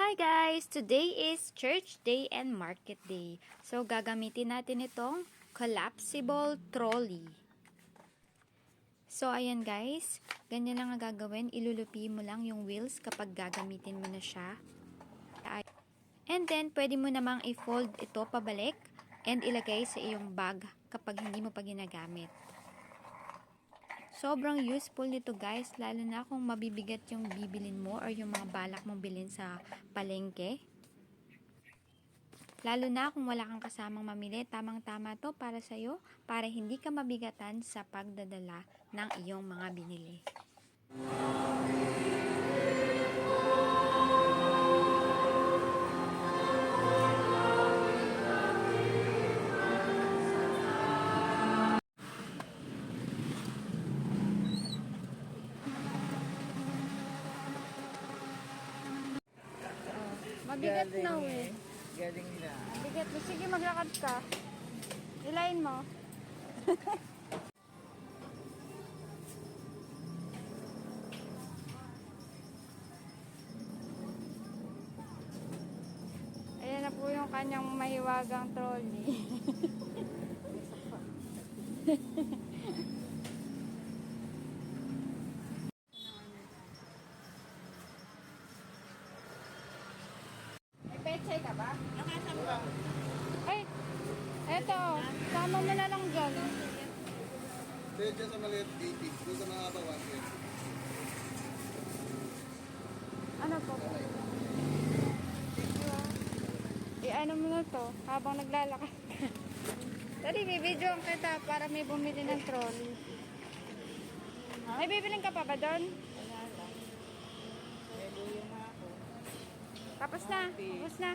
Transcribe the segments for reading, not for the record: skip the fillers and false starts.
Hi guys! Today is church day and market day. So, gagamitin natin itong collapsible trolley. So, ayan guys. Ganyan lang ang gagawin. Ilulupi mo lang yung wheels kapag gagamitin mo na siya. And then, pwede mo namang i-fold ito pabalik and ilagay sa iyong bag kapag hindi mo pa ginagamit. Sobrang useful nito guys, lalo na kung mabibigat yung bibilin mo or yung mga balak mong bilhin sa palengke. Lalo na kung wala kang kasamang mamili, tamang-tama to para sa'yo, para hindi ka mabigatan sa pagdadala ng iyong mga binili. Mabigat na eh. Galing na. Mabigat na. Sige, maglakad ka. Ilayin mo. Ayan na po yung kanyang mahiwagang trolley. May pechay ka ba? Nakasan ba? Ay, eto. Sama mo na lang dyan. Dahil dyan sa maliit 80, doon sa mga bawan. Ano po? Ano mo na to habang naglalakad ka. Dali, bibidyoan kita para may bumili ng trolley. May bibiling ka pa ba doon? Wala lang. May luyo na ako. Tapos na. Tapos na.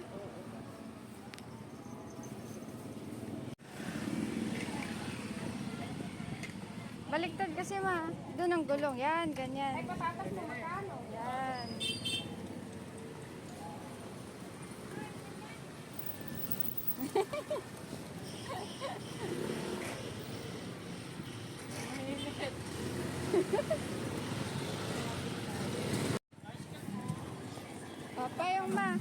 Baliktad kasi ma. Doon ang gulong. Yan, ganyan. Ay, patatas mo magkano? Yan. Papa yung ma.